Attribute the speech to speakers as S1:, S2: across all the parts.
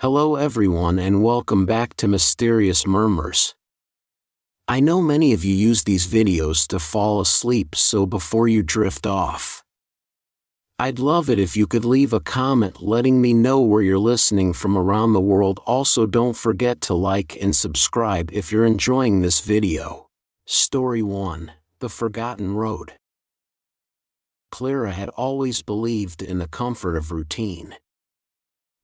S1: Hello everyone and welcome back to Mysterious Murmurs. I know many of you use these videos to fall asleep, so before you drift off, I'd love it if you could leave a comment letting me know where you're listening from around the world. Also, don't forget to like and subscribe if you're enjoying this video. Story 1: The Forgotten Road. Clara had always believed in the comfort of routine.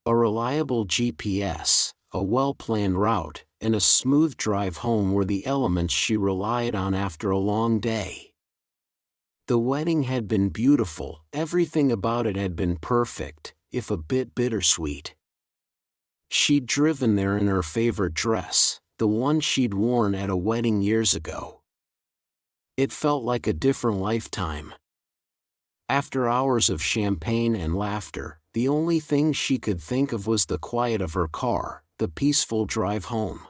S1: A reliable GPS, a well-planned route, and a smooth drive home were the elements she relied on after a long day. The wedding had been beautiful, everything about it had been perfect, if a bit bittersweet. She'd driven there in her favorite dress, the one she'd worn at a wedding years ago. It felt like a different lifetime. After hours of champagne and laughter, the only thing she could think of was the quiet of her car, the peaceful drive home.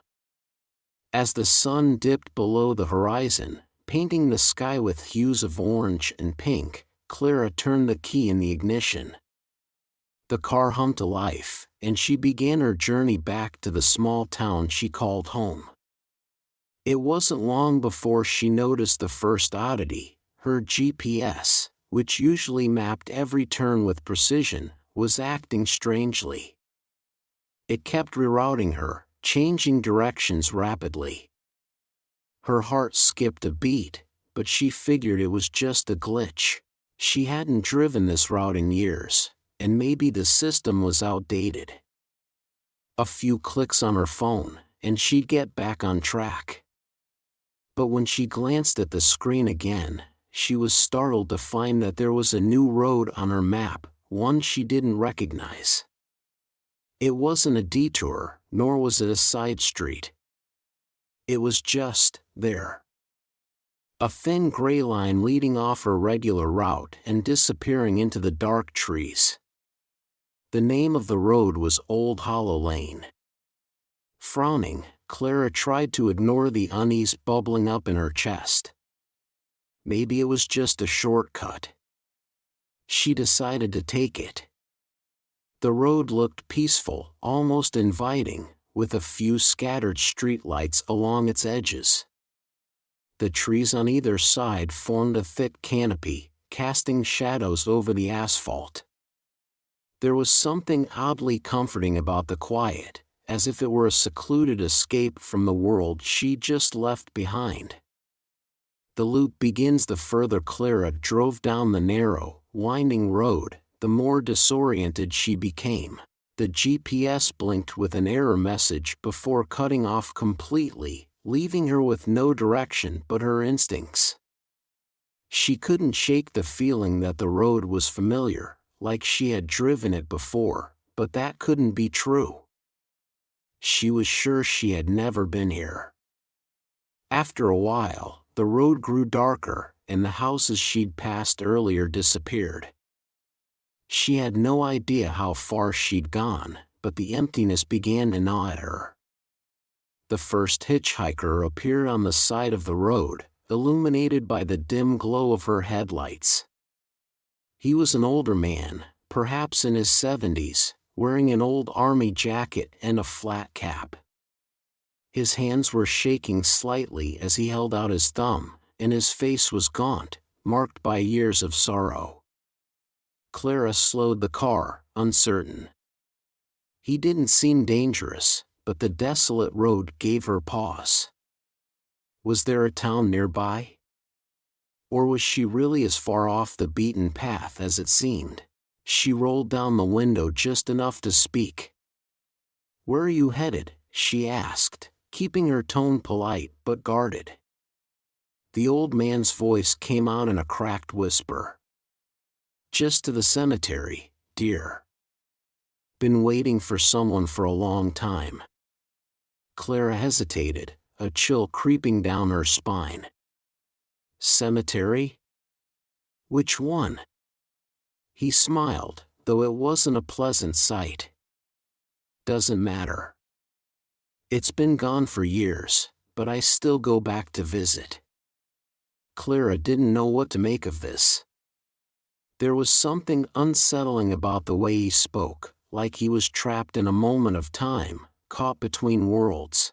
S1: As the sun dipped below the horizon, painting the sky with hues of orange and pink, Clara turned the key in the ignition. The car hummed to life, and she began her journey back to the small town she called home. It wasn't long before she noticed the first oddity: her GPS, which usually mapped every turn with precision, was acting strangely. It kept rerouting her, changing directions rapidly. Her heart skipped a beat, but she figured it was just a glitch. She hadn't driven this route in years, and maybe the system was outdated. A few clicks on her phone, and she'd get back on track. But when she glanced at the screen again, she was startled to find that there was a new road on her map, one she didn't recognize. It wasn't a detour, nor was it a side street. It was just there. A thin gray line leading off her regular route and disappearing into the dark trees. The name of the road was Old Hollow Lane. Frowning, Clara tried to ignore the unease bubbling up in her chest. Maybe it was just a shortcut. She decided to take it. The road looked peaceful, almost inviting, with a few scattered streetlights along its edges. The trees on either side formed a thick canopy, casting shadows over the asphalt. There was something oddly comforting about the quiet, as if it were a secluded escape from the world she'd just left behind. The loop begins. The further Clara drove down the narrow, winding road, the more disoriented she became. The GPS blinked with an error message before cutting off completely, leaving her with no direction but her instincts. She couldn't shake the feeling that the road was familiar, like she had driven it before, but that couldn't be true. She was sure she had never been here. After a while, the road grew darker, and the houses she'd passed earlier disappeared. She had no idea how far she'd gone, but the emptiness began to gnaw at her. The first hitchhiker appeared on the side of the road, illuminated by the dim glow of her headlights. He was an older man, perhaps in his 70s, wearing an old army jacket and a flat cap. His hands were shaking slightly as he held out his thumb, and his face was gaunt, marked by years of sorrow. Clara slowed the car, uncertain. He didn't seem dangerous, but the desolate road gave her pause. Was there a town nearby? Or was she really as far off the beaten path as it seemed? She rolled down the window just enough to speak. "Where are you headed?" she asked, keeping her tone polite but guarded. The old man's voice came out in a cracked whisper. "Just to the cemetery, dear. Been waiting for someone for a long time." Clara hesitated, a chill creeping down her spine. "Cemetery? Which one?" He smiled, though it wasn't a pleasant sight. "Doesn't matter. It's been gone for years, but I still go back to visit." Clara didn't know what to make of this. There was something unsettling about the way he spoke, like he was trapped in a moment of time, caught between worlds.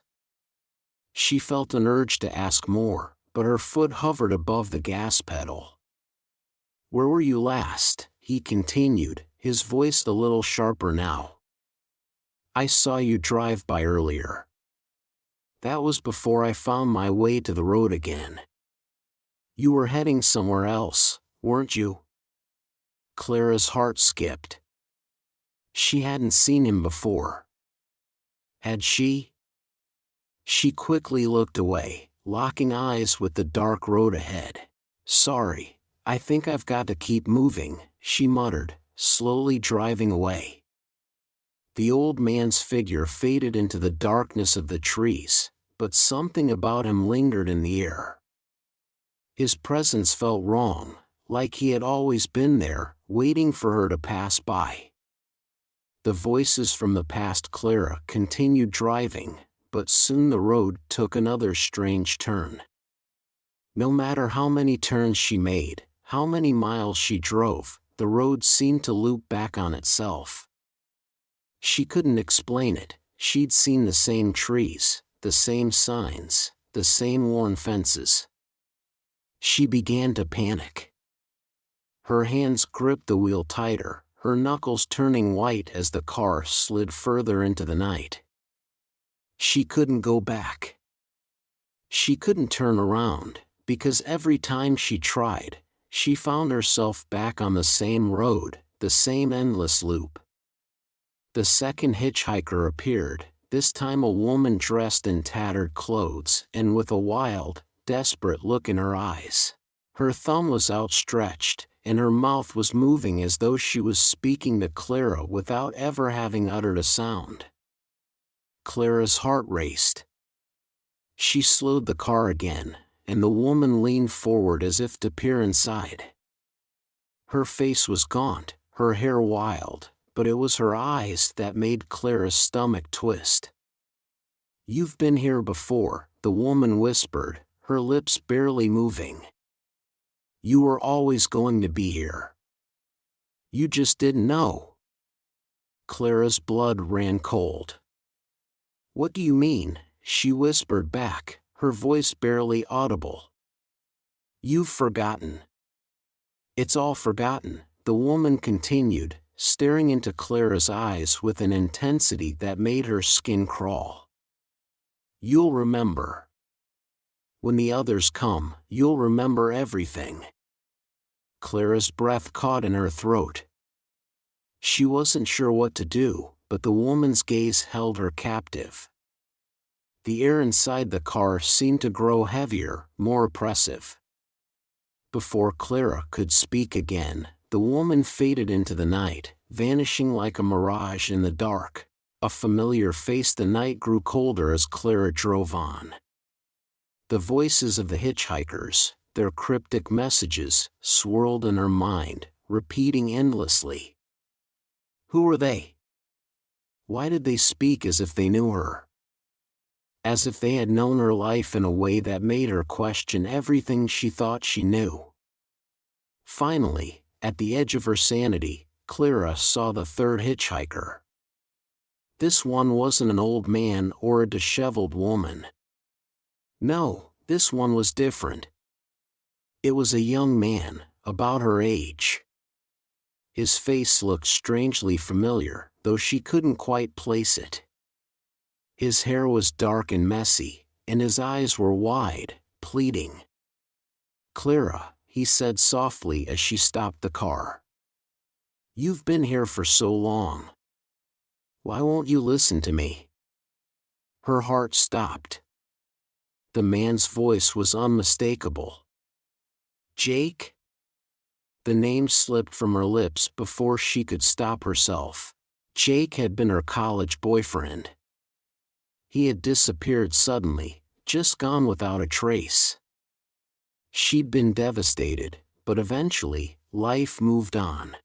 S1: She felt an urge to ask more, but her foot hovered above the gas pedal. "Where were you last?" he continued, his voice a little sharper now. "I saw you drive by earlier." "That was before I found my way to the road again." "You were heading somewhere else, weren't you?" Clara's heart skipped. She hadn't seen him before. Had she? She quickly looked away, locking eyes with the dark road ahead. "Sorry, I think I've got to keep moving," she muttered, slowly driving away. The old man's figure faded into the darkness of the trees, but something about him lingered in the air. His presence felt wrong, like he had always been there, waiting for her to pass by. The voices from the past Clara continued driving, but soon the road took another strange turn. No matter how many turns she made, how many miles she drove, the road seemed to loop back on itself. She couldn't explain it. She'd seen the same trees, the same signs, the same worn fences. She began to panic. Her hands gripped the wheel tighter, her knuckles turning white as the car slid further into the night. She couldn't go back. She couldn't turn around, because every time she tried, she found herself back on the same road, the same endless loop. The second hitchhiker appeared, this time a woman dressed in tattered clothes and with a wild, desperate look in her eyes. Her thumb was outstretched, and her mouth was moving as though she was speaking to Clara without ever having uttered a sound. Clara's heart raced. She slowed the car again, and the woman leaned forward as if to peer inside. Her face was gaunt, her hair wild, but it was her eyes that made Clara's stomach twist. "You've been here before," the woman whispered, her lips barely moving. "You were always going to be here. You just didn't know." Clara's blood ran cold. "What do you mean?" she whispered back, her voice barely audible. "You've forgotten." "It's all forgotten," the woman continued, staring into Clara's eyes with an intensity that made her skin crawl. "You'll remember. When the others come, you'll remember everything." Clara's breath caught in her throat. She wasn't sure what to do, but the woman's gaze held her captive. The air inside the car seemed to grow heavier, more oppressive. Before Clara could speak again, the woman faded into the night, vanishing like a mirage in the dark. A familiar face. The night grew colder as Clara drove on. The voices of the hitchhikers, their cryptic messages, swirled in her mind, repeating endlessly. Who were they? Why did they speak as if they knew her? As if they had known her life in a way that made her question everything she thought she knew. Finally, at the edge of her sanity, Clara saw the third hitchhiker. This one wasn't an old man or a disheveled woman. No, this one was different. It was a young man, about her age. His face looked strangely familiar, though she couldn't quite place it. His hair was dark and messy, and his eyes were wide, pleading. "Clara," he said softly as she stopped the car. "You've been here for so long. Why won't you listen to me?" Her heart stopped. The man's voice was unmistakable. "Jake?" The name slipped from her lips before she could stop herself. Jake had been her college boyfriend. He had disappeared suddenly, just gone without a trace. She'd been devastated, but eventually, life moved on.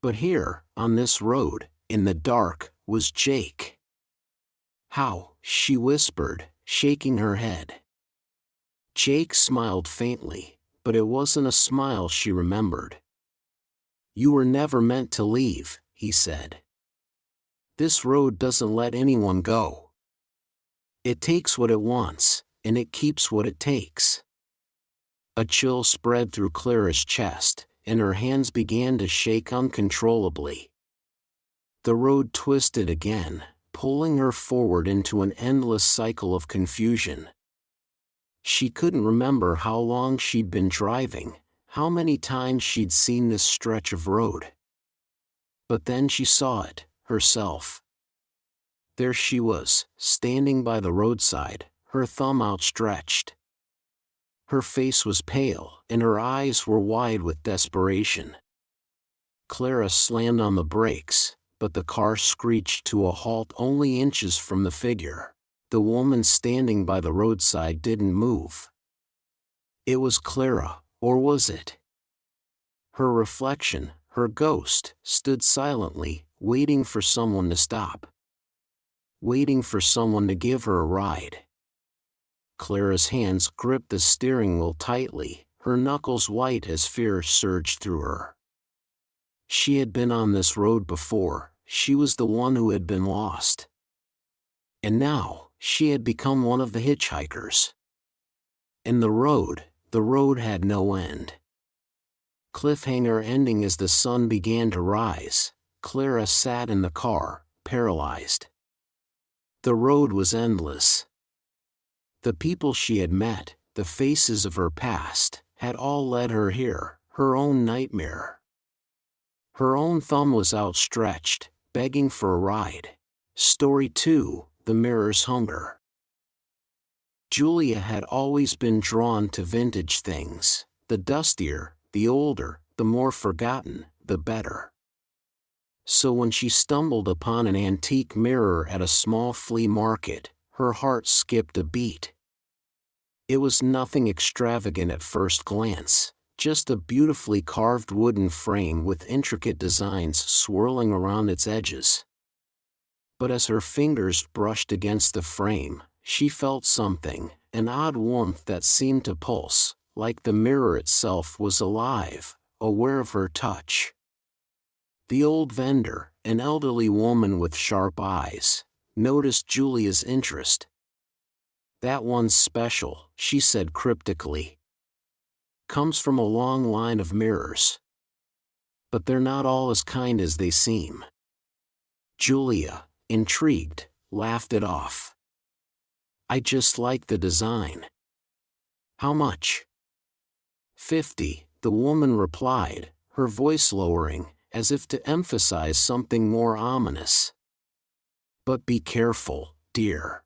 S1: But here, on this road, in the dark, was Jake. "How?" she whispered, shaking her head. Jake smiled faintly, but it wasn't a smile she remembered. "You were never meant to leave," he said. This road doesn't let anyone go. It takes what it wants, and it keeps what it takes. A chill spread through Clara's chest, and her hands began to shake uncontrollably. The road twisted again, pulling her forward into an endless cycle of confusion. She couldn't remember how long she'd been driving, how many times she'd seen this stretch of road. But then she saw it, herself. There she was, standing by the roadside, her thumb outstretched. Her face was pale, and her eyes were wide with desperation. Clara slammed on the brakes, but the car screeched to a halt only inches from the figure. The woman standing by the roadside didn't move. It was Clara, or was it? Her reflection, her ghost, stood silently, waiting for someone to stop. Waiting for someone to give her a ride. Clara's hands gripped the steering wheel tightly, her knuckles white as fear surged through her. She had been on this road before, she was the one who had been lost. And now, she had become one of the hitchhikers. And the road had no end. Cliffhanger ending. As the sun began to rise, Clara sat in the car, paralyzed. The road was endless. The people she had met, the faces of her past, had all led her here, her own nightmare. Her own thumb was outstretched, begging for a ride. Story 2, The Mirror's Hunger. Julia had always been drawn to vintage things. The dustier, the older, the more forgotten, the better. So when she stumbled upon an antique mirror at a small flea market, her heart skipped a beat. It was nothing extravagant at first glance, just a beautifully carved wooden frame with intricate designs swirling around its edges. But as her fingers brushed against the frame, she felt something, an odd warmth that seemed to pulse, like the mirror itself was alive, aware of her touch. The old vendor, an elderly woman with sharp eyes, noticed Julia's interest. "That one's special," she said cryptically. "Comes from a long line of mirrors. But they're not all as kind as they seem." Julia, intrigued, laughed it off. "I just like the design." "How much?" "50, the woman replied, her voice lowering, as if to emphasize something more ominous. "But be careful, dear.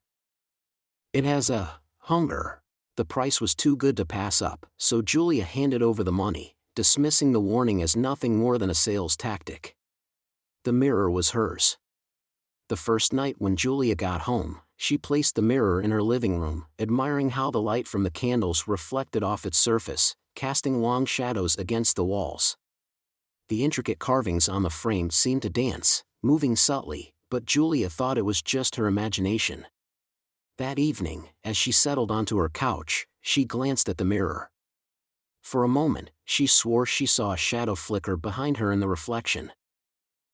S1: It has a hunger." The price was too good to pass up, so Julia handed over the money, dismissing the warning as nothing more than a sales tactic. The mirror was hers. The first night when Julia got home, she placed the mirror in her living room, admiring how the light from the candles reflected off its surface, casting long shadows against the walls. The intricate carvings on the frame seemed to dance, moving subtly, but Julia thought it was just her imagination. That evening, as she settled onto her couch, she glanced at the mirror. For a moment, she swore she saw a shadow flicker behind her in the reflection.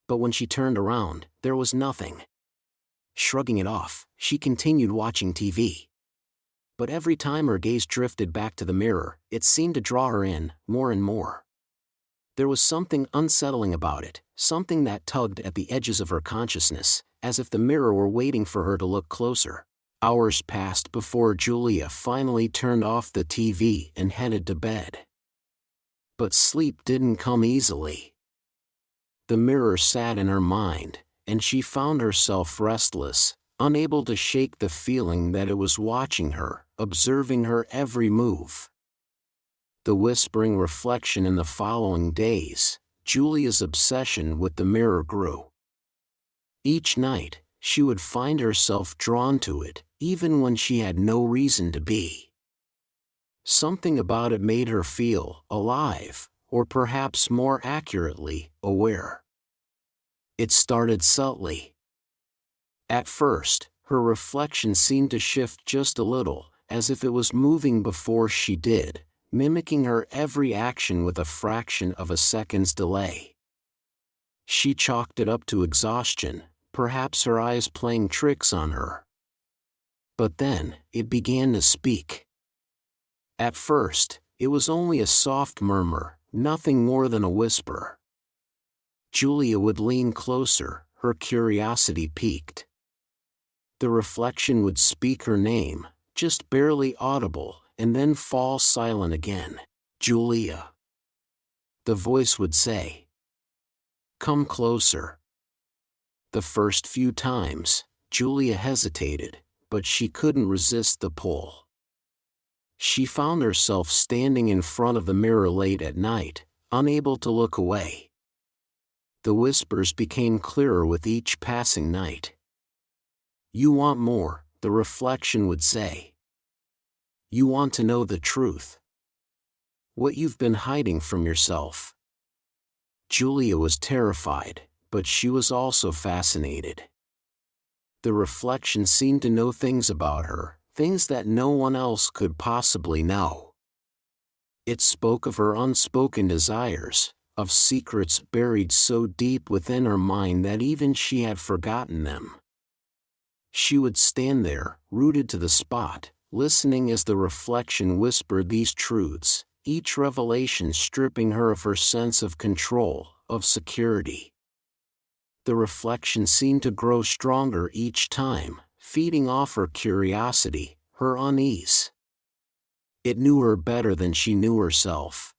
S1: But when she turned around, there was nothing. Shrugging it off, she continued watching TV. But every time her gaze drifted back to the mirror, it seemed to draw her in, more and more. There was something unsettling about it, something that tugged at the edges of her consciousness, as if the mirror were waiting for her to look closer. Hours passed before Julia finally turned off the TV and headed to bed. But sleep didn't come easily. The mirror sat in her mind, and she found herself restless, unable to shake the feeling that it was watching her, observing her every move. The whispering reflection in the following days, Julia's obsession with the mirror grew. Each night, she would find herself drawn to it, even when she had no reason to be. Something about it made her feel alive, or perhaps more accurately, aware. It started subtly. At first, her reflection seemed to shift just a little, as if it was moving before she did, mimicking her every action with a fraction of a second's delay. She chalked it up to exhaustion, perhaps her eyes playing tricks on her. But then, it began to speak. At first, it was only a soft murmur, nothing more than a whisper. Julia would lean closer, her curiosity piqued. The reflection would speak her name, just barely audible, and then fall silent again. "Julia," the voice would say. "Come closer." The first few times, Julia hesitated, but she couldn't resist the pull. She found herself standing in front of the mirror late at night, unable to look away. The whispers became clearer with each passing night. "You want more," the reflection would say. "You want to know the truth. What you've been hiding from yourself." Julia was terrified, but she was also fascinated. The reflection seemed to know things about her, things that no one else could possibly know. It spoke of her unspoken desires, of secrets buried so deep within her mind that even she had forgotten them. She would stand there, rooted to the spot, listening as the reflection whispered these truths, each revelation stripping her of her sense of control, of security. The reflection seemed to grow stronger each time, feeding off her curiosity, her unease. It knew her better than she knew herself.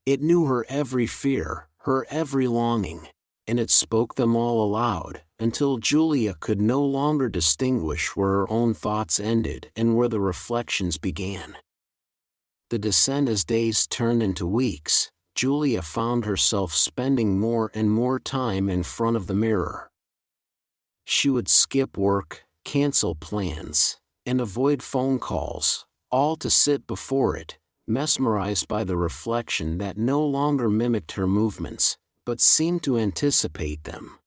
S1: It knew her every fear, her every longing, and it spoke them all aloud, until Julia could no longer distinguish where her own thoughts ended and where the reflections began. The descent as days turned into weeks, Julia found herself spending more and more time in front of the mirror. She would skip work, cancel plans, and avoid phone calls, all to sit before it, mesmerized by the reflection that no longer mimicked her movements, but seemed to anticipate them.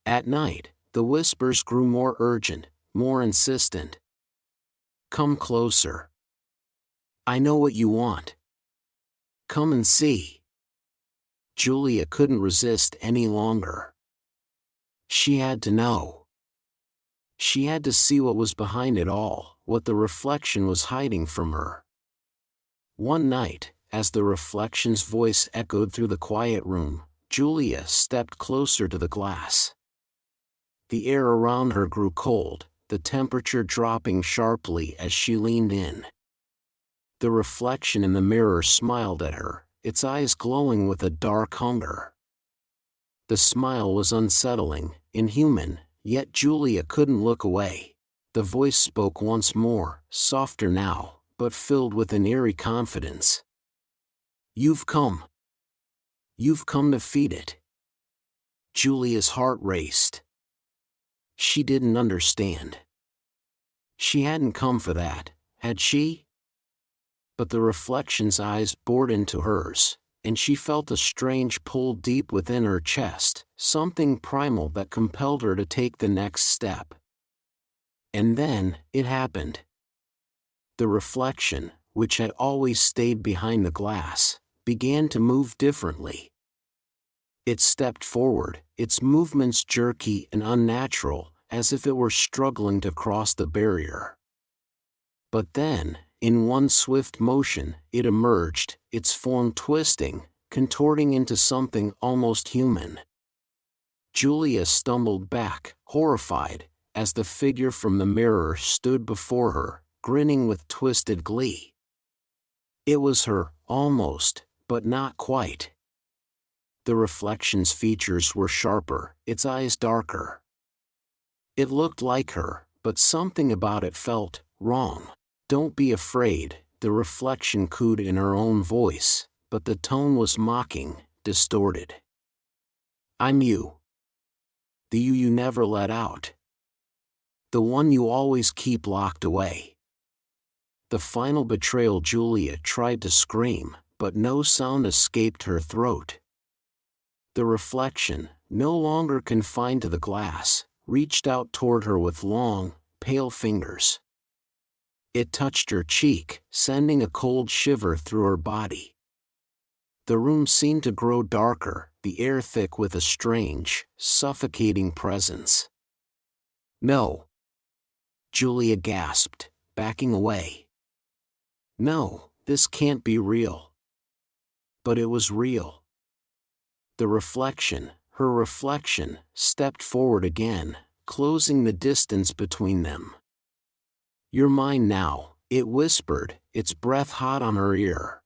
S1: At night, the whispers grew more urgent, more insistent. "Come closer. I know what you want. Come and see." Julia couldn't resist any longer. She had to know. She had to see what was behind it all, what the reflection was hiding from her. One night, as the reflection's voice echoed through the quiet room, Julia stepped closer to the glass. The air around her grew cold, the temperature dropping sharply as she leaned in. The reflection in the mirror smiled at her, its eyes glowing with a dark hunger. The smile was unsettling, inhuman, yet Julia couldn't look away. The voice spoke once more, softer now, but filled with an eerie confidence. "You've come. You've come to feed it." Julia's heart raced. She didn't understand. She hadn't come for that, had she? But the reflection's eyes bored into hers, and she felt a strange pull deep within her chest, something primal that compelled her to take the next step. And then, it happened. The reflection, which had always stayed behind the glass, began to move differently. It stepped forward, its movements jerky and unnatural, as if it were struggling to cross the barrier. But then, in one swift motion, it emerged, its form twisting, contorting into something almost human. Julia stumbled back, horrified, as the figure from the mirror stood before her, grinning with twisted glee. It was her, almost, but not quite. The reflection's features were sharper, its eyes darker. It looked like her, but something about it felt wrong. "Don't be afraid," the reflection cooed in her own voice, but the tone was mocking, distorted. "I'm you. The you never let out. The one you always keep locked away." The final betrayal. Julia tried to scream, but no sound escaped her throat. The reflection, no longer confined to the glass, reached out toward her with long, pale fingers. It touched her cheek, sending a cold shiver through her body. The room seemed to grow darker, the air thick with a strange, suffocating presence. "No," Julia gasped, backing away. "No, this can't be real." But it was real. The reflection, her reflection, stepped forward again, closing the distance between them. "You're mine now," it whispered, its breath hot on her ear.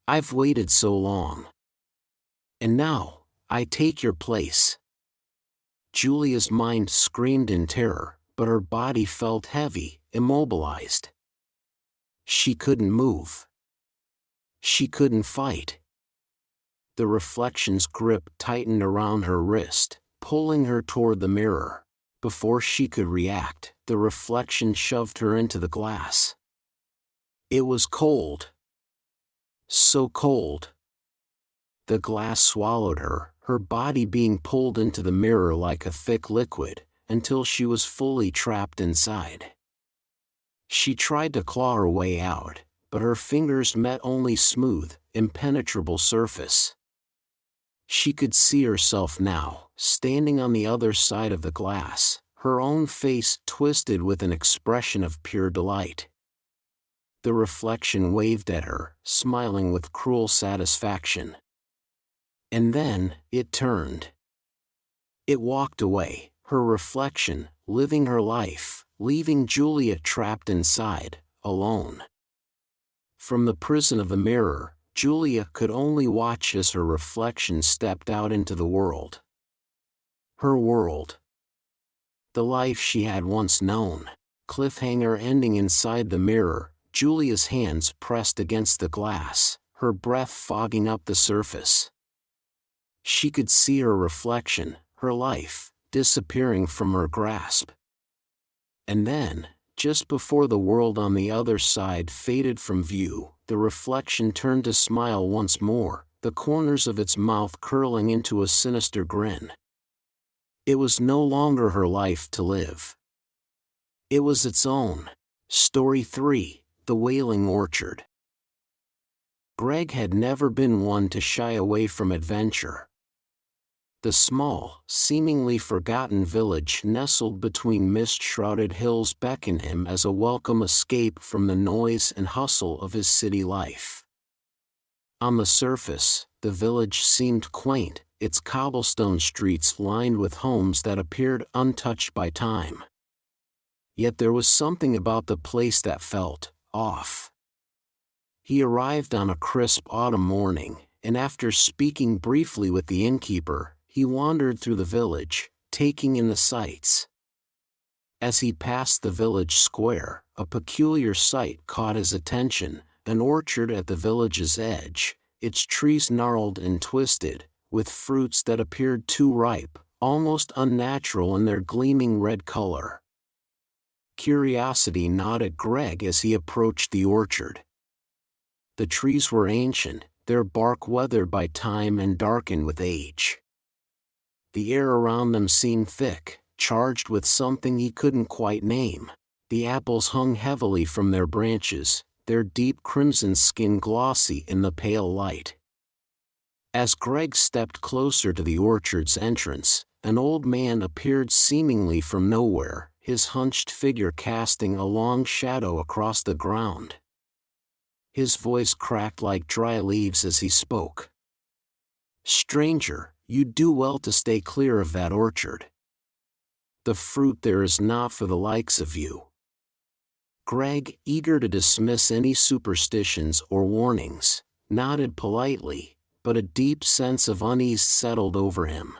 S1: "I've waited so long. And now, I take your place." Julia's mind screamed in terror, but her body felt heavy, immobilized. She couldn't move. She couldn't fight. The reflection's grip tightened around her wrist, pulling her toward the mirror. Before she could react, the reflection shoved her into the glass. It was cold. So cold. The glass swallowed her, her body being pulled into the mirror like a thick liquid, until she was fully trapped inside. She tried to claw her way out, but her fingers met only smooth, impenetrable surface. She could see herself now, standing on the other side of the glass, her own face twisted with an expression of pure delight. The reflection waved at her, smiling with cruel satisfaction. And then, it turned. It walked away, her reflection, living her life, leaving Julia trapped inside, alone. From the prison of the mirror, Julia could only watch as her reflection stepped out into the world. Her world. The life she had once known. Cliffhanger ending inside the mirror, Julia's hands pressed against the glass, her breath fogging up the surface. She could see her reflection, her life, disappearing from her grasp. And then, just before the world on the other side faded from view, the reflection turned to smile once more, the corners of its mouth curling into a sinister grin. It was no longer her life to live. It was its own. Story 3, The Wailing Orchard. Greg had never been one to shy away from adventure. The small, seemingly forgotten village nestled between mist-shrouded hills beckoned him as a welcome escape from the noise and hustle of his city life. On the surface, the village seemed quaint, its cobblestone streets lined with homes that appeared untouched by time. Yet there was something about the place that felt off. He arrived on a crisp autumn morning, and after speaking briefly with the innkeeper, he wandered through the village, taking in the sights. As he passed the village square, a peculiar sight caught his attention, an orchard at the village's edge, its trees gnarled and twisted, with fruits that appeared too ripe, almost unnatural in their gleaming red color. Curiosity gnawed at Greg as he approached the orchard. The trees were ancient, their bark weathered by time and darkened with age. The air around them seemed thick, charged with something he couldn't quite name. The apples hung heavily from their branches, their deep crimson skin glossy in the pale light. As Greg stepped closer to the orchard's entrance, an old man appeared seemingly from nowhere, his hunched figure casting a long shadow across the ground. His voice cracked like dry leaves as he spoke. "Stranger, you'd do well to stay clear of that orchard. The fruit there is not for the likes of you." Greg, eager to dismiss any superstitions or warnings, nodded politely, but a deep sense of unease settled over him.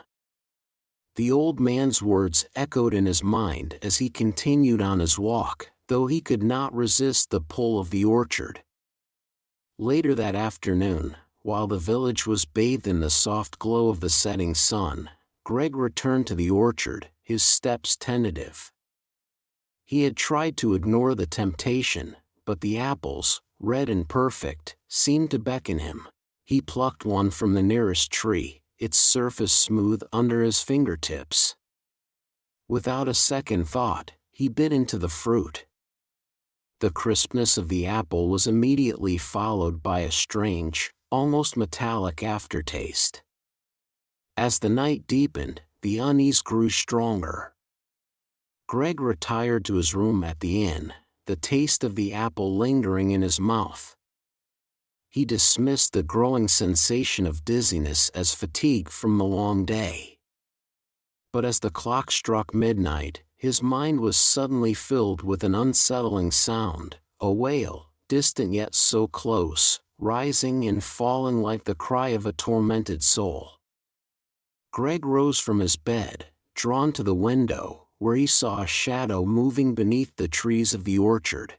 S1: The old man's words echoed in his mind as he continued on his walk, though he could not resist the pull of the orchard. Later that afternoon, while the village was bathed in the soft glow of the setting sun, Greg returned to the orchard, his steps tentative. He had tried to ignore the temptation, but the apples, red and perfect, seemed to beckon him. He plucked one from the nearest tree, its surface smooth under his fingertips. Without a second thought, he bit into the fruit. The crispness of the apple was immediately followed by a strange, almost metallic aftertaste. As the night deepened, the unease grew stronger. Greg retired to his room at the inn, the taste of the apple lingering in his mouth. He dismissed the growing sensation of dizziness as fatigue from the long day. But as the clock struck midnight, his mind was suddenly filled with an unsettling sound, a wail, distant yet so close, rising and falling like the cry of a tormented soul. Greg rose from his bed, drawn to the window, where he saw a shadow moving beneath the trees of the orchard.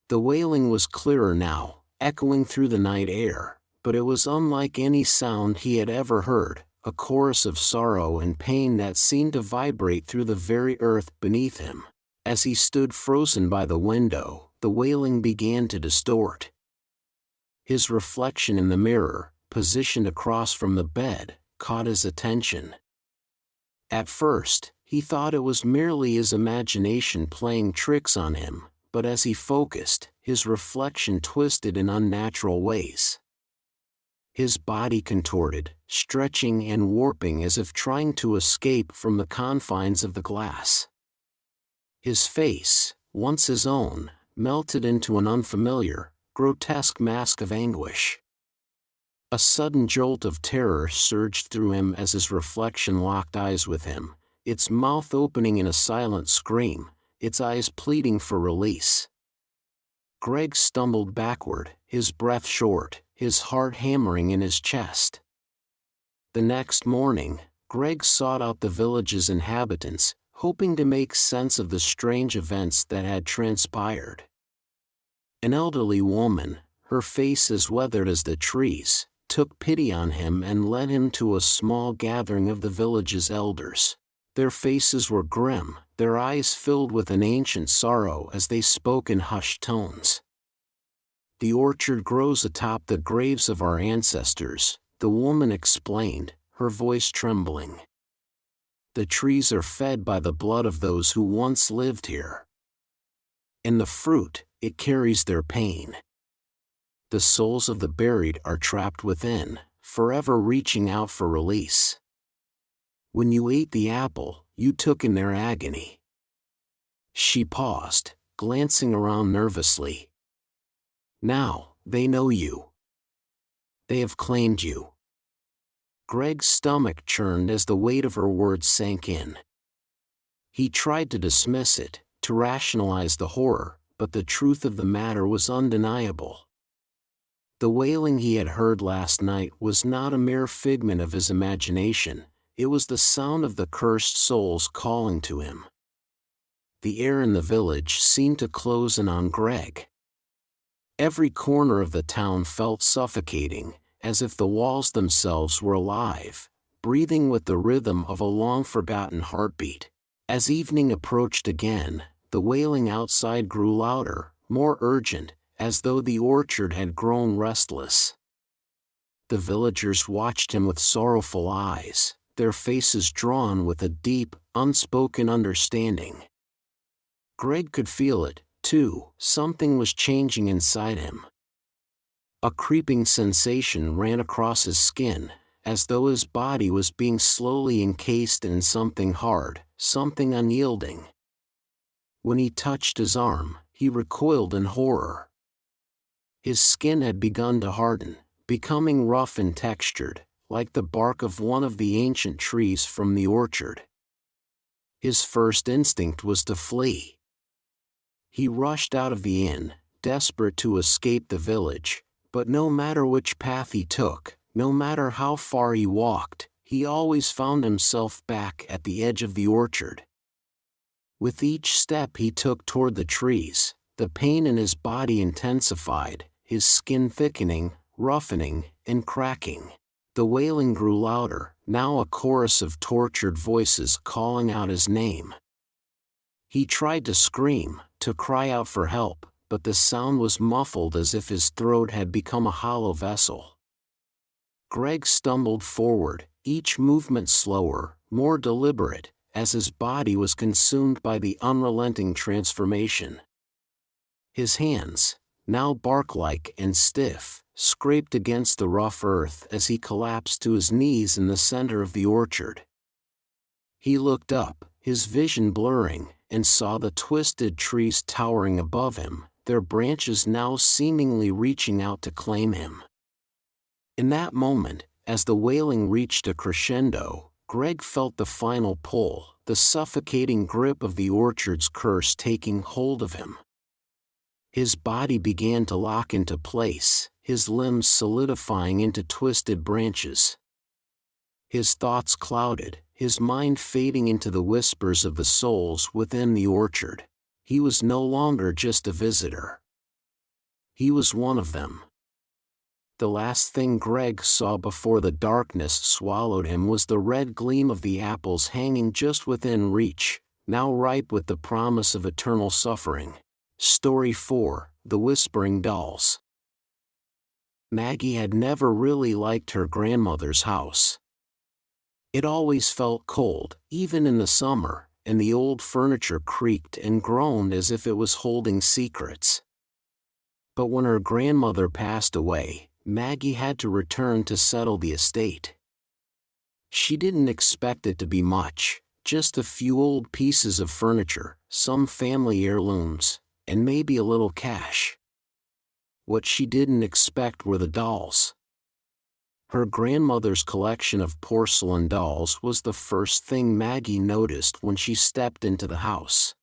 S1: The wailing was clearer now, echoing through the night air, but it was unlike any sound he had ever heard, a chorus of sorrow and pain that seemed to vibrate through the very earth beneath him. As he stood frozen by the window, the wailing began to distort. His reflection in the mirror, positioned across from the bed, caught his attention. At first, he thought it was merely his imagination playing tricks on him, but as he focused, his reflection twisted in unnatural ways. His body contorted, stretching and warping as if trying to escape from the confines of the glass. His face, once his own, melted into an unfamiliar, grotesque mask of anguish. A sudden jolt of terror surged through him as his reflection locked eyes with him, its mouth opening in a silent scream, its eyes pleading for release. Greg stumbled backward, his breath short, his heart hammering in his chest. The next morning, Greg sought out the village's inhabitants, hoping to make sense of the strange events that had transpired. An elderly woman, her face as weathered as the trees, took pity on him and led him to a small gathering of the village's elders. Their faces were grim, their eyes filled with an ancient sorrow as they spoke in hushed tones. "The orchard grows atop the graves of our ancestors," the woman explained, her voice trembling. "The trees are fed by the blood of those who once lived here. And the fruit, it carries their pain. The souls of the buried are trapped within, forever reaching out for release. When you ate the apple, you took in their agony." She paused, glancing around nervously. "Now, they know you. They have claimed you." Greg's stomach churned as the weight of her words sank in. He tried to dismiss it, to rationalize the horror, but the truth of the matter was undeniable. The wailing he had heard last night was not a mere figment of his imagination, it was the sound of the cursed souls calling to him. The air in the village seemed to close in on Greg. Every corner of the town felt suffocating, as if the walls themselves were alive, breathing with the rhythm of a long-forgotten heartbeat. As evening approached again, the wailing outside grew louder, more urgent, as though the orchard had grown restless. The villagers watched him with sorrowful eyes, their faces drawn with a deep, unspoken understanding. Greg could feel it, too, something was changing inside him. A creeping sensation ran across his skin, as though his body was being slowly encased in something hard, something unyielding. When he touched his arm, he recoiled in horror. His skin had begun to harden, becoming rough and textured, like the bark of one of the ancient trees from the orchard. His first instinct was to flee. He rushed out of the inn, desperate to escape the village, but no matter which path he took, no matter how far he walked, he always found himself back at the edge of the orchard. With each step he took toward the trees, the pain in his body intensified, his skin thickening, roughening, and cracking. The wailing grew louder, now a chorus of tortured voices calling out his name. He tried to scream, to cry out for help, but the sound was muffled as if his throat had become a hollow vessel. Greg stumbled forward, each movement slower, more deliberate, as his body was consumed by the unrelenting transformation. His hands, now bark-like and stiff, scraped against the rough earth as he collapsed to his knees in the center of the orchard. He looked up, his vision blurring, and saw the twisted trees towering above him, their branches now seemingly reaching out to claim him. In that moment, as the wailing reached a crescendo, Greg felt the final pull, the suffocating grip of the orchard's curse taking hold of him. His body began to lock into place, his limbs solidifying into twisted branches. His thoughts clouded, his mind fading into the whispers of the souls within the orchard. He was no longer just a visitor. He was one of them. The last thing Greg saw before the darkness swallowed him was the red gleam of the apples hanging just within reach, now ripe with the promise of eternal suffering. Story 4: The Whispering Dolls. Maggie had never really liked her grandmother's house. It always felt cold, even in the summer, and the old furniture creaked and groaned as if it was holding secrets. But when her grandmother passed away, Maggie had to return to settle the estate. She didn't expect it to be much, just a few old pieces of furniture, some family heirlooms, and maybe a little cash. What she didn't expect were the dolls. Her grandmother's collection of porcelain dolls was the first thing Maggie noticed when she stepped into the house.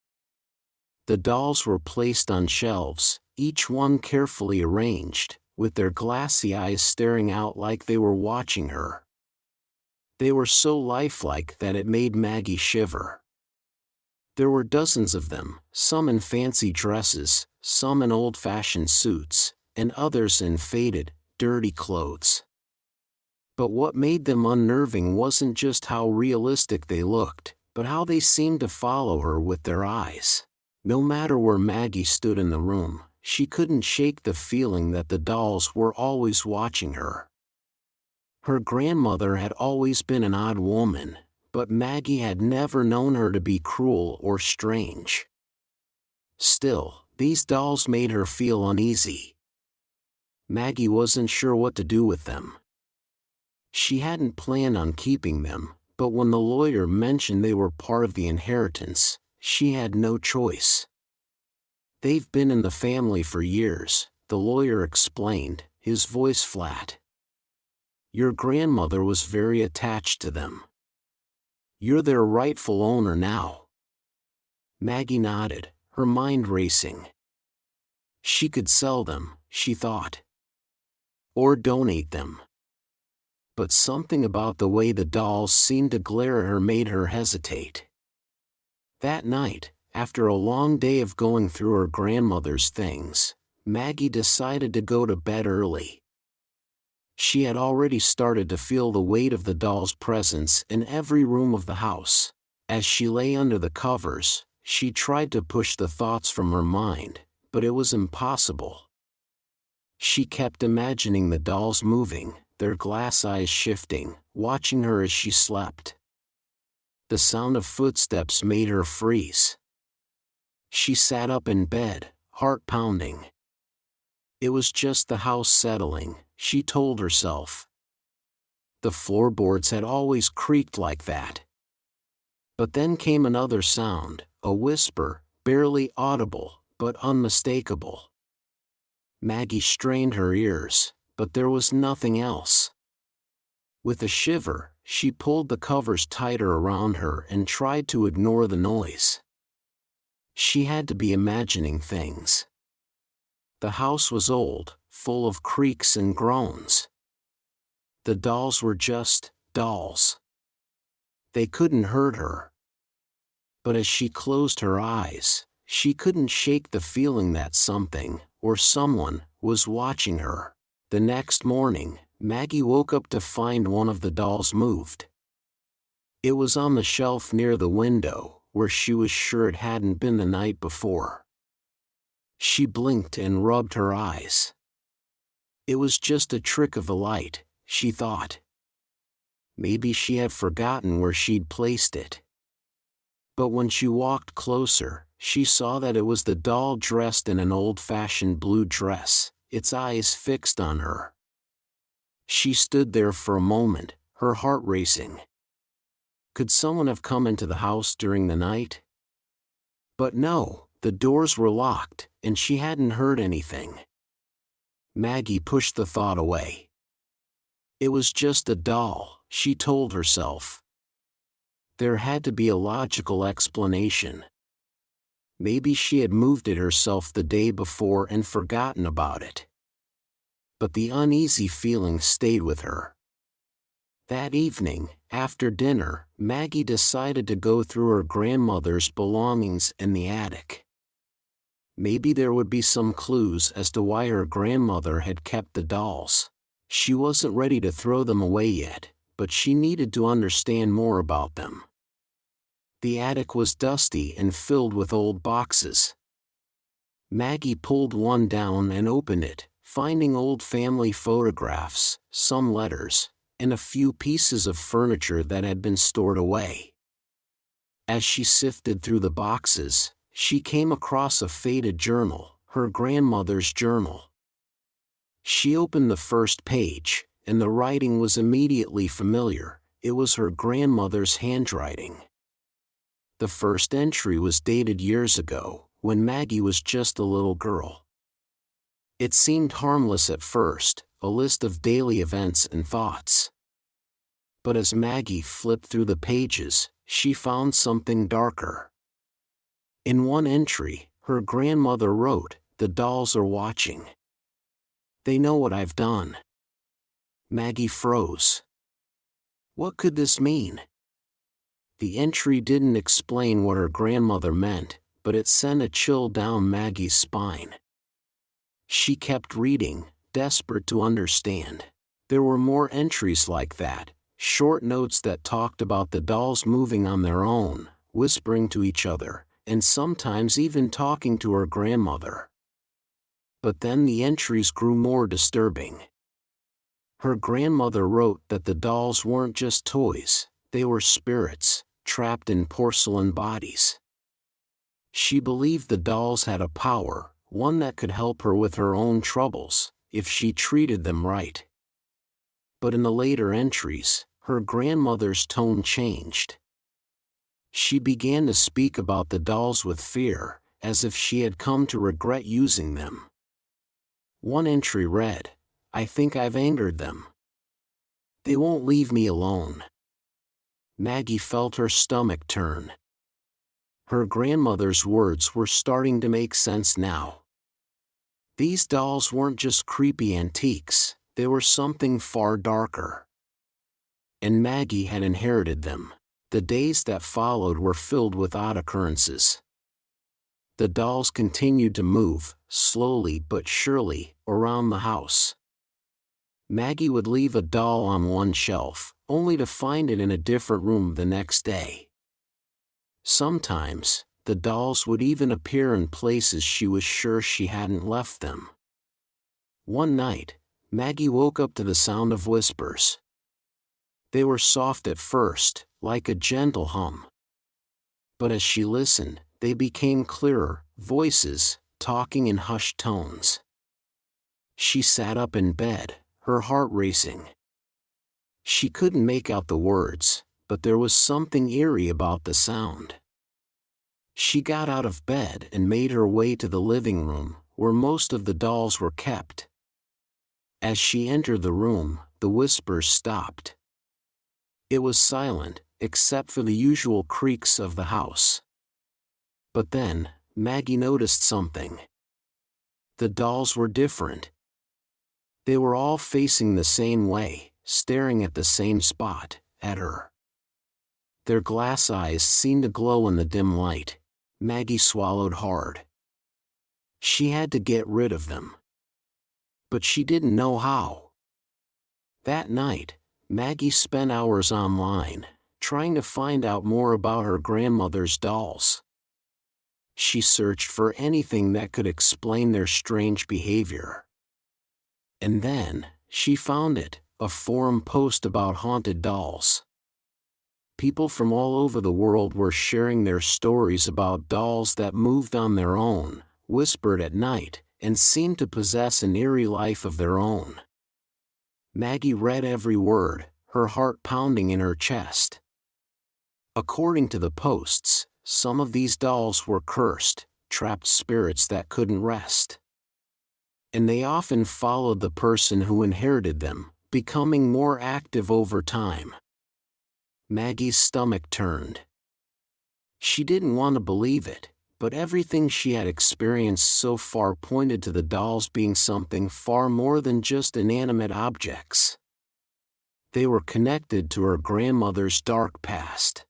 S1: The dolls were placed on shelves, each one carefully arranged, with their glassy eyes staring out like they were watching her. They were so lifelike that it made Maggie shiver. There were dozens of them, some in fancy dresses, some in old-fashioned suits, and others in faded, dirty clothes. But what made them unnerving wasn't just how realistic they looked, but how they seemed to follow her with their eyes. No matter where Maggie stood in the room, she couldn't shake the feeling that the dolls were always watching her. Her grandmother had always been an odd woman, but Maggie had never known her to be cruel or strange. Still, these dolls made her feel uneasy. Maggie wasn't sure what to do with them. She hadn't planned on keeping them, but when the lawyer mentioned they were part of the inheritance, she had no choice. "They've been in the family for years," the lawyer explained, his voice flat. "Your grandmother was very attached to them. You're their rightful owner now." Maggie nodded, her mind racing. She could sell them, she thought. Or donate them. But something about the way the dolls seemed to glare at her made her hesitate. That night, after a long day of going through her grandmother's things, Maggie decided to go to bed early. She had already started to feel the weight of the doll's presence in every room of the house. As she lay under the covers, she tried to push the thoughts from her mind, but it was impossible. She kept imagining the dolls moving, their glass eyes shifting, watching her as she slept. The sound of footsteps made her freeze. She sat up in bed, heart pounding. It was just the house settling, she told herself. The floorboards had always creaked like that. But then came another sound, a whisper, barely audible, but unmistakable. Maggie strained her ears, but there was nothing else. With a shiver, she pulled the covers tighter around her and tried to ignore the noise. She had to be imagining things. The house was old, full of creaks and groans. The dolls were just dolls. They couldn't hurt her. But as she closed her eyes, she couldn't shake the feeling that something, or someone, was watching her. The next morning, Maggie woke up to find one of the dolls moved. It was on the shelf near the window, where she was sure it hadn't been the night before. She blinked and rubbed her eyes. It was just a trick of the light, she thought. Maybe she had forgotten where she'd placed it. But when she walked closer, she saw that it was the doll dressed in an old-fashioned blue dress, its eyes fixed on her. She stood there for a moment, her heart racing. Could someone have come into the house during the night? But no, the doors were locked, and she hadn't heard anything. Maggie pushed the thought away. It was just a doll, she told herself. There had to be a logical explanation. Maybe she had moved it herself the day before and forgotten about it. But the uneasy feeling stayed with her. That evening, after dinner, Maggie decided to go through her grandmother's belongings in the attic. Maybe there would be some clues as to why her grandmother had kept the dolls. She wasn't ready to throw them away yet, but she needed to understand more about them. The attic was dusty and filled with old boxes. Maggie pulled one down and opened it, finding old family photographs, some letters, and a few pieces of furniture that had been stored away. As she sifted through the boxes, she came across a faded journal, her grandmother's journal. She opened the first page, and the writing was immediately familiar. It was her grandmother's handwriting. The first entry was dated years ago, when Maggie was just a little girl. It seemed harmless at first, a list of daily events and thoughts. But as Maggie flipped through the pages, she found something darker. In one entry, her grandmother wrote, "The dolls are watching. They know what I've done." Maggie froze. What could this mean? The entry didn't explain what her grandmother meant, but it sent a chill down Maggie's spine. She kept reading, desperate to understand. There were more entries like that, short notes that talked about the dolls moving on their own, whispering to each other, and sometimes even talking to her grandmother. But then the entries grew more disturbing. Her grandmother wrote that the dolls weren't just toys, they were spirits, trapped in porcelain bodies. She believed the dolls had a power, one that could help her with her own troubles, if she treated them right. But in the later entries, her grandmother's tone changed. She began to speak about the dolls with fear, as if she had come to regret using them. One entry read, "I think I've angered them. They won't leave me alone." Maggie felt her stomach turn. Her grandmother's words were starting to make sense now. These dolls weren't just creepy antiques, they were something far darker. And Maggie had inherited them. The days that followed were filled with odd occurrences. The dolls continued to move, slowly but surely, around the house. Maggie would leave a doll on one shelf, only to find it in a different room the next day. Sometimes, the dolls would even appear in places she was sure she hadn't left them. One night, Maggie woke up to the sound of whispers. They were soft at first, like a gentle hum. But as she listened, they became clearer, voices, talking in hushed tones. She sat up in bed, her heart racing. She couldn't make out the words, but there was something eerie about the sound. She got out of bed and made her way to the living room, where most of the dolls were kept. As she entered the room, the whispers stopped. It was silent, except for the usual creaks of the house. But then, Maggie noticed something. The dolls were different. They were all facing the same way, staring at the same spot, at her. Their glass eyes seemed to glow in the dim light. Maggie swallowed hard. She had to get rid of them. But she didn't know how. That night, Maggie spent hours online, trying to find out more about her grandmother's dolls. She searched for anything that could explain their strange behavior. And then, she found it, a forum post about haunted dolls. People from all over the world were sharing their stories about dolls that moved on their own, whispered at night, and seemed to possess an eerie life of their own. Maggie read every word, her heart pounding in her chest. According to the posts, some of these dolls were cursed, trapped spirits that couldn't rest. And they often followed the person who inherited them, becoming more active over time. Maggie's stomach turned. She didn't want to believe it, but everything she had experienced so far pointed to the dolls being something far more than just inanimate objects. They were connected to her grandmother's dark past.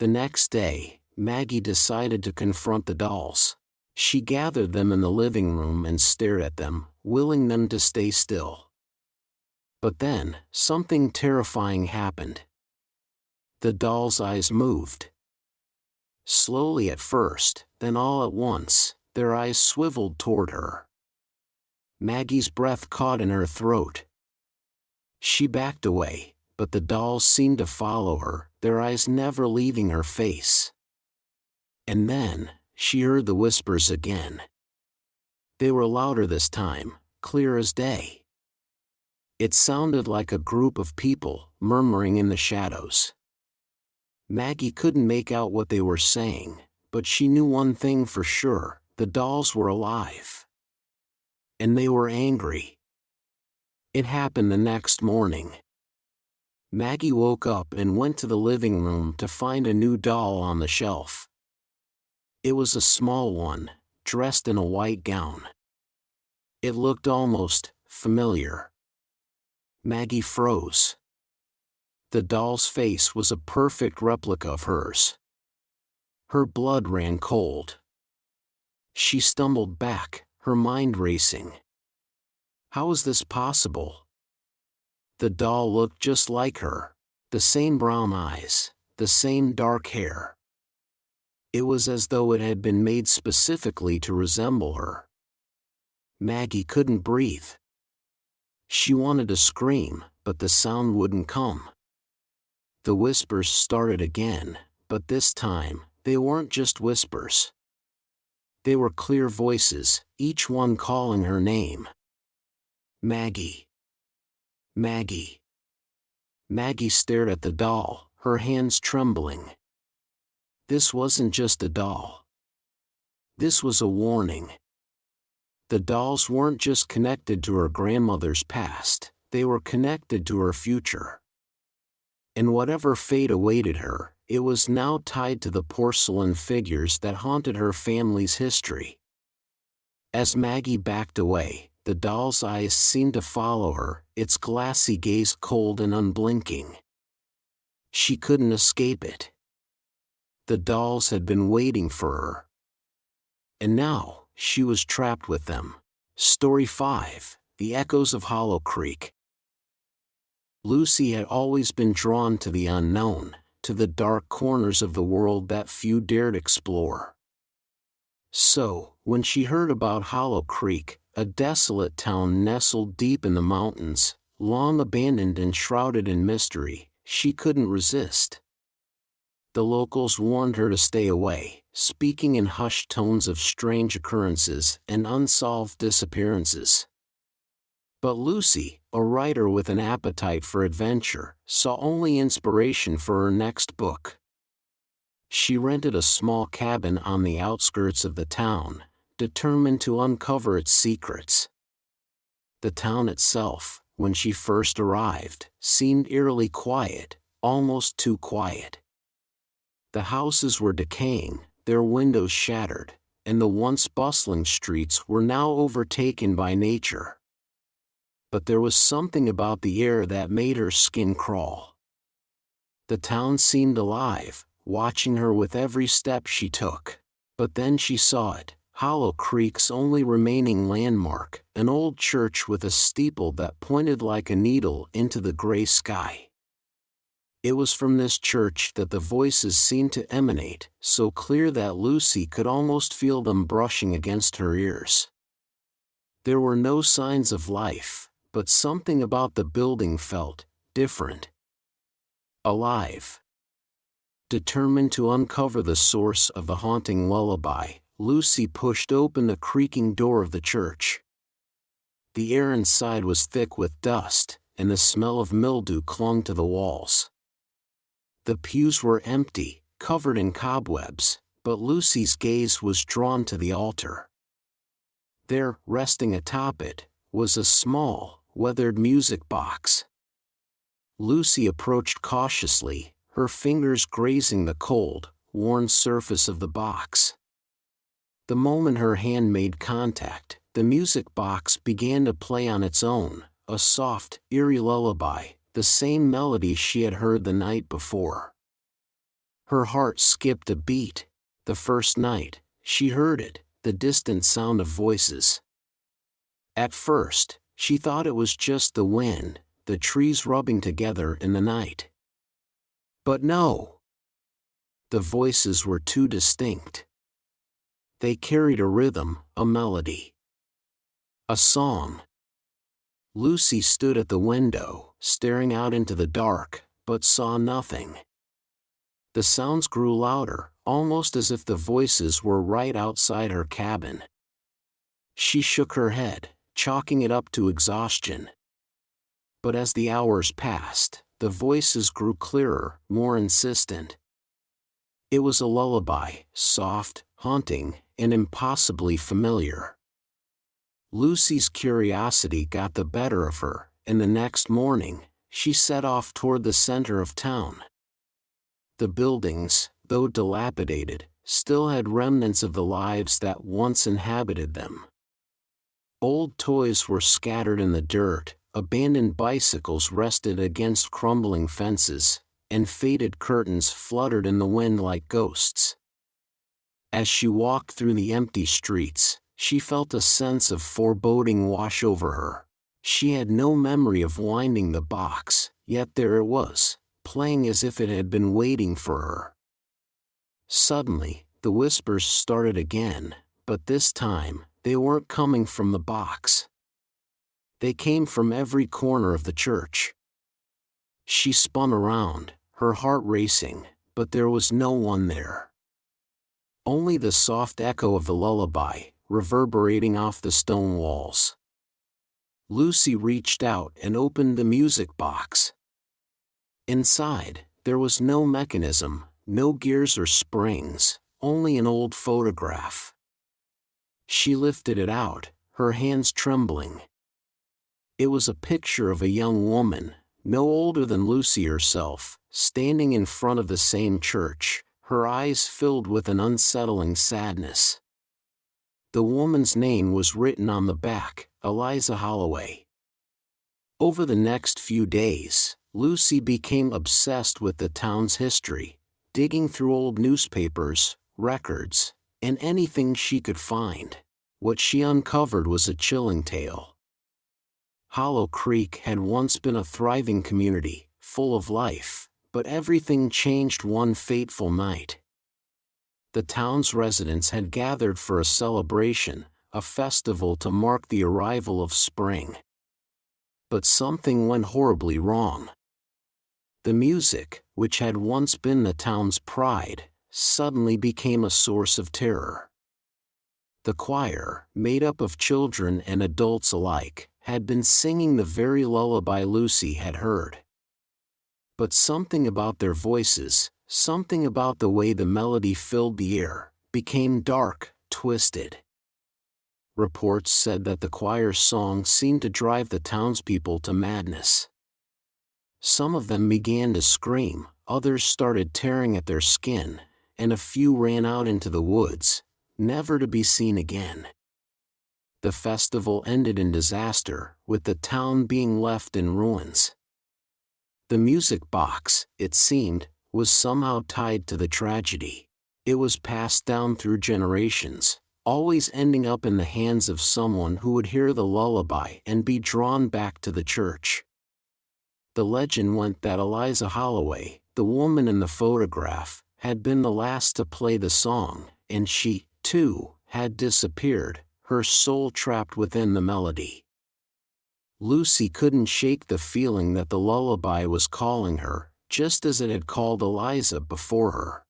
S1: The next day, Maggie decided to confront the dolls. She gathered them in the living room and stared at them, willing them to stay still. But then, something terrifying happened. The dolls' eyes moved. Slowly at first, then all at once, their eyes swiveled toward her. Maggie's breath caught in her throat. She backed away, but the dolls seemed to follow her, their eyes never leaving her face. And then, she heard the whispers again. They were louder this time, clear as day. It sounded like a group of people, murmuring in the shadows. Maggie couldn't make out what they were saying, but she knew one thing for sure: the dolls were alive. And they were angry. It happened the next morning. Maggie woke up and went to the living room to find a new doll on the shelf. It was a small one, dressed in a white gown. It looked almost familiar. Maggie froze. The doll's face was a perfect replica of hers. Her blood ran cold. She stumbled back, her mind racing. How was this possible? The doll looked just like her. The same brown eyes, the same dark hair. It was as though it had been made specifically to resemble her. Maggie couldn't breathe. She wanted to scream, but the sound wouldn't come. The whispers started again, but this time, they weren't just whispers. They were clear voices, each one calling her name. Maggie. Maggie. Maggie stared at the doll, her hands trembling. This wasn't just a doll. This was a warning. The dolls weren't just connected to her grandmother's past, they were connected to her future. And whatever fate awaited her, it was now tied to the porcelain figures that haunted her family's history. As Maggie backed away, the doll's eyes seemed to follow her, its glassy gaze cold and unblinking. She couldn't escape it. The dolls had been waiting for her. And now, she was trapped with them. Story 5, The Echoes of Hollow Creek. Lucy had always been drawn to the unknown, to the dark corners of the world that few dared explore. So, when she heard about Hollow Creek, a desolate town nestled deep in the mountains, long abandoned and shrouded in mystery, she couldn't resist. The locals warned her to stay away, speaking in hushed tones of strange occurrences and unsolved disappearances. But Lucy, a writer with an appetite for adventure, saw only inspiration for her next book. She rented a small cabin on the outskirts of the town, determined to uncover its secrets. The town itself, when she first arrived, seemed eerily quiet, almost too quiet. The houses were decaying, their windows shattered, and the once bustling streets were now overtaken by nature. But there was something about the air that made her skin crawl. The town seemed alive, watching her with every step she took. But then she saw it, Hollow Creek's only remaining landmark, an old church with a steeple that pointed like a needle into the gray sky. It was from this church that the voices seemed to emanate, so clear that Lucy could almost feel them brushing against her ears. There were no signs of life, but something about the building felt different. Alive. Determined to uncover the source of the haunting lullaby, Lucy pushed open the creaking door of the church. The air inside was thick with dust, and the smell of mildew clung to the walls. The pews were empty, covered in cobwebs, but Lucy's gaze was drawn to the altar. There, resting atop it, was a small, weathered music box. Lucy approached cautiously, her fingers grazing the cold, worn surface of the box. The moment her hand made contact, the music box began to play on its own, a soft, eerie lullaby, the same melody she had heard the night before. Her heart skipped a beat. The first night, she heard it, the distant sound of voices. At first, she thought it was just the wind, the trees rubbing together in the night. But no. The voices were too distinct. They carried a rhythm, a melody. A song. Lucy stood at the window, staring out into the dark, but saw nothing. The sounds grew louder, almost as if the voices were right outside her cabin. She shook her head, chalking it up to exhaustion. But as the hours passed, the voices grew clearer, more insistent. It was a lullaby, soft, haunting, and impossibly familiar. Lucy's curiosity got the better of her, and the next morning, she set off toward the center of town. The buildings, though dilapidated, still had remnants of the lives that once inhabited them. Old toys were scattered in the dirt, abandoned bicycles rested against crumbling fences, and faded curtains fluttered in the wind like ghosts. As she walked through the empty streets, she felt a sense of foreboding wash over her. She had no memory of winding the box, yet there it was, playing as if it had been waiting for her. Suddenly, the whispers started again, but this time, they weren't coming from the box. They came from every corner of the church. She spun around, her heart racing, but there was no one there. Only the soft echo of the lullaby, reverberating off the stone walls. Lucy reached out and opened the music box. Inside, there was no mechanism, no gears or springs, only an old photograph. She lifted it out, her hands trembling. It was a picture of a young woman, no older than Lucy herself, standing in front of the same church, her eyes filled with an unsettling sadness. The woman's name was written on the back, Eliza Holloway. Over the next few days, Lucy became obsessed with the town's history, digging through old newspapers, records, and anything she could find. What she uncovered was a chilling tale. Hollow Creek had once been a thriving community, full of life, but everything changed one fateful night. The town's residents had gathered for a celebration, a festival to mark the arrival of spring. But something went horribly wrong. The music, which had once been the town's pride, suddenly became a source of terror. The choir, made up of children and adults alike, had been singing the very lullaby Lucy had heard. But something about their voices, something about the way the melody filled the air, became dark, twisted. Reports said that the choir's song seemed to drive the townspeople to madness. Some of them began to scream, others started tearing at their skin, and a few ran out into the woods, never to be seen again. The festival ended in disaster, with the town being left in ruins. The music box, it seemed, was somehow tied to the tragedy. It was passed down through generations, always ending up in the hands of someone who would hear the lullaby and be drawn back to the church. The legend went that Eliza Holloway, the woman in the photograph, had been the last to play the song, and she, too, had disappeared, her soul trapped within the melody. Lucy couldn't shake the feeling that the lullaby was calling her, just as it had called Eliza before her.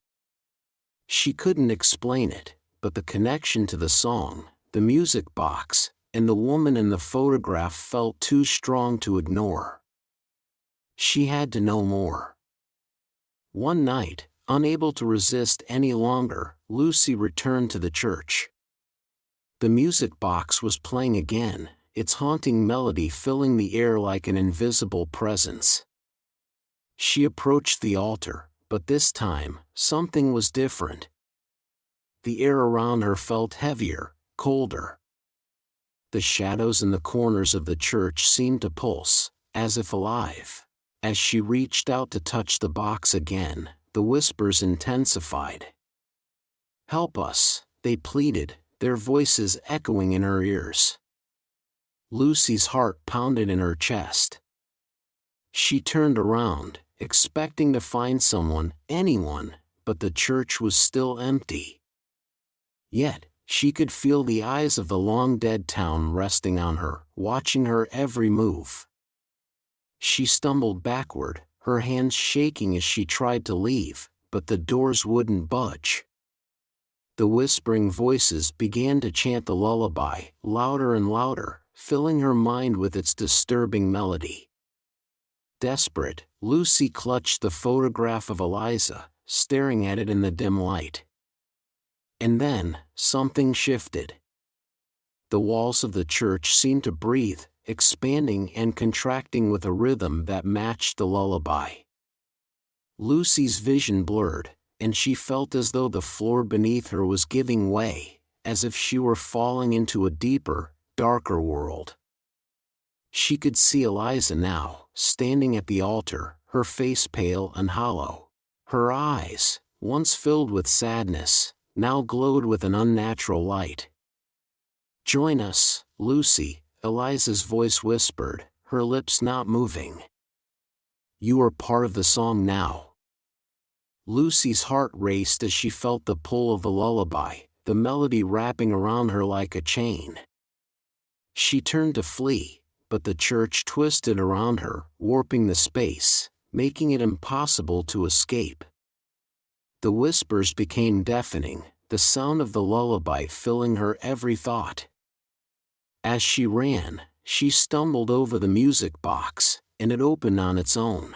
S1: She couldn't explain it, but the connection to the song, the music box, and the woman in the photograph felt too strong to ignore. She had to know more. One night, unable to resist any longer, Lucy returned to the church. The music box was playing again, its haunting melody filling the air like an invisible presence. She approached the altar, but this time, something was different. The air around her felt heavier, colder. The shadows in the corners of the church seemed to pulse, as if alive. As she reached out to touch the box again, the whispers intensified. "Help us," they pleaded, their voices echoing in her ears. Lucy's heart pounded in her chest. She turned around, expecting to find someone, anyone, but the church was still empty. Yet, she could feel the eyes of the long-dead town resting on her, watching her every move. She stumbled backward, her hands shaking as she tried to leave, but the doors wouldn't budge. The whispering voices began to chant the lullaby, louder and louder, filling her mind with its disturbing melody. Desperate, Lucy clutched the photograph of Eliza, staring at it in the dim light. And then, something shifted. The walls of the church seemed to breathe, expanding and contracting with a rhythm that matched the lullaby. Lucy's vision blurred, and she felt as though the floor beneath her was giving way, as if she were falling into a deeper, darker world. She could see Eliza now, standing at the altar, her face pale and hollow. Her eyes, once filled with sadness, now glowed with an unnatural light. "Join us, Lucy," Eliza's voice whispered, her lips not moving. "You are part of the song now." Lucy's heart raced as she felt the pull of the lullaby, the melody wrapping around her like a chain. She turned to flee, but the church twisted around her, warping the space, making it impossible to escape. The whispers became deafening, the sound of the lullaby filling her every thought. As she ran, she stumbled over the music box, and it opened on its own.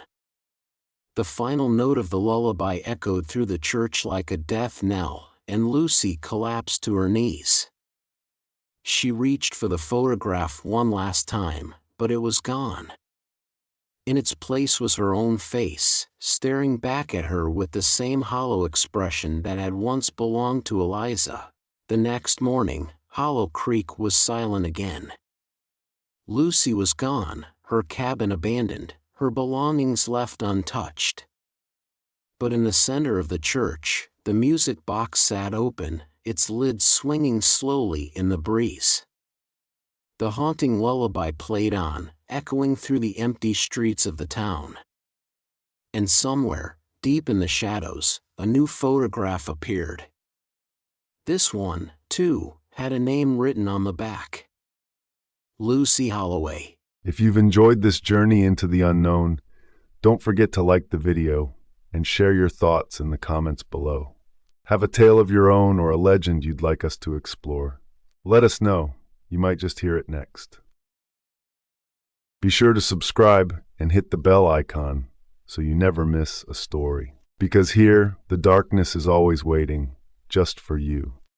S1: The final note of the lullaby echoed through the church like a death knell, and Lucy collapsed to her knees. She reached for the photograph one last time, but it was gone. In its place was her own face, staring back at her with the same hollow expression that had once belonged to Eliza. The next morning, Hollow Creek was silent again. Lucy was gone, her cabin abandoned, her belongings left untouched. But in the center of the church, the music box sat open, its lid swinging slowly in the breeze. The haunting lullaby played on, echoing through the empty streets of the town. And somewhere, deep in the shadows, a new photograph appeared. This one, too, had a name written on the back. Lucy Holloway.
S2: If you've enjoyed this journey into the unknown, don't forget to like the video and share your thoughts in the comments below. Have a tale of your own or a legend you'd like us to explore? Let us know. You might just hear it next. Be sure to subscribe and hit the bell icon so you never miss a story. Because here, the darkness is always waiting, just for you.